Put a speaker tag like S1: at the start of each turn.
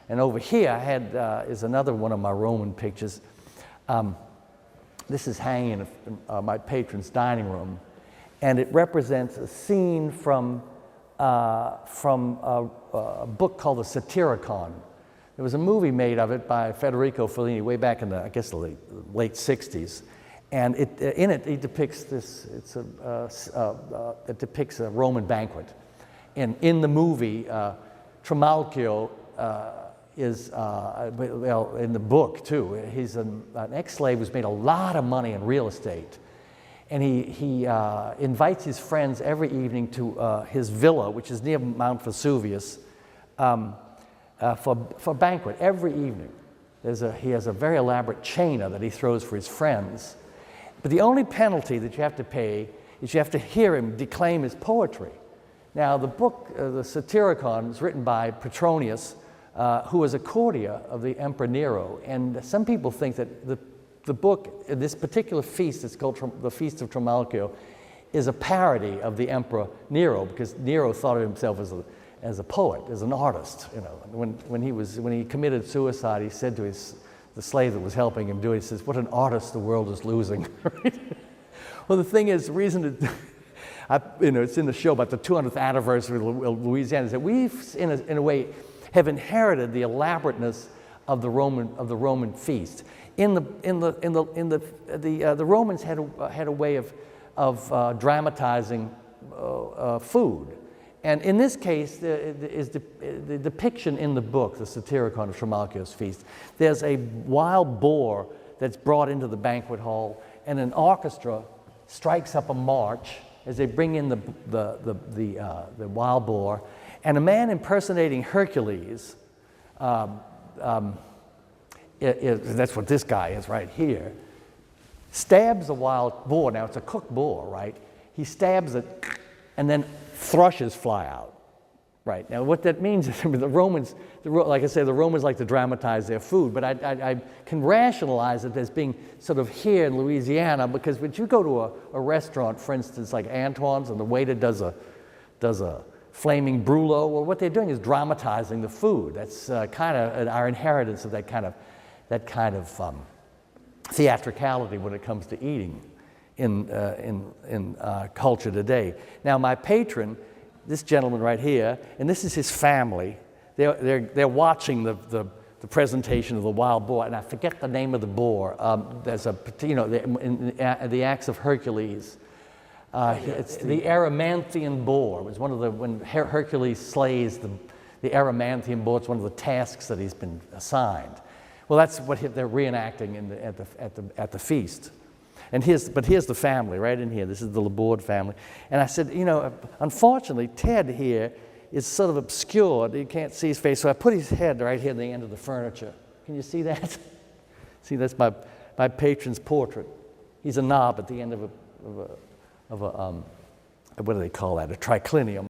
S1: And over here I had is another one of my Roman pictures. This is hanging in my patron's dining room, and it represents a scene from a book called the Satyricon. There was a movie made of it by Federico Fellini way back in the, I guess, the late 60s. And in it, he depicts this, it depicts a Roman banquet. And in the movie, Trimalchio is, well, in the book too, he's an ex-slave who's made a lot of money in real estate. And he invites his friends every evening to his villa, which is near Mount Vesuvius, for banquet every evening. He has a very elaborate chaina that he throws for his friends. But the only penalty that you have to pay is you have to hear him declaim his poetry. Now, the book, the Satyricon, is written by Petronius, who was a courtier of the Emperor Nero. And some people think that the book, this particular feast, it's called the Feast of Trimalchio, is a parody of the Emperor Nero, because Nero thought of himself as a poet, as an artist. You know, when he committed suicide, he said to the slave that was helping him do it, he says, "What an artist the world is losing." Well, the thing is, the reason it's in the show about the 200th anniversary of Louisiana, is that we've, in a way, have inherited the elaborateness of the Roman feast. The Romans had a way of dramatizing food. And in this case, the depiction in the book, the Satyricon of Trimalchio's feast, there's a wild boar that's brought into the banquet hall, and an orchestra strikes up a march as they bring in the wild boar, and a man impersonating Hercules, that's what this guy is right here, stabs the wild boar. Now, it's a cooked boar, right? He stabs it, and then thrushes fly out. Right. Now, what that means is, the Romans, like I say, the Romans like to dramatize their food, but I can rationalize it as being sort of here in Louisiana, because when you go to a restaurant, for instance, like Antoine's, and the waiter does a flaming brûlot, well, what they're doing is dramatizing the food. That's kind of our inheritance of that kind of theatricality when it comes to eating in culture today. Now, my patron, this gentleman right here, and this is his family. They're watching the presentation of the wild boar, and I forget the name of the boar. There's in the Acts of Hercules. It's the Erymanthian boar. It was one of when Hercules slays the Erymanthian boar. It's one of the tasks that he's been assigned. Well, that's what they're reenacting at the feast. And here's the family right in here. This is the Laborde family. And I said, unfortunately, Ted here is sort of obscured. You can't see his face. So I put his head right here at the end of the furniture. Can you see that? See, that's my patron's portrait. He's a knob at the end of a what do they call that? A triclinium.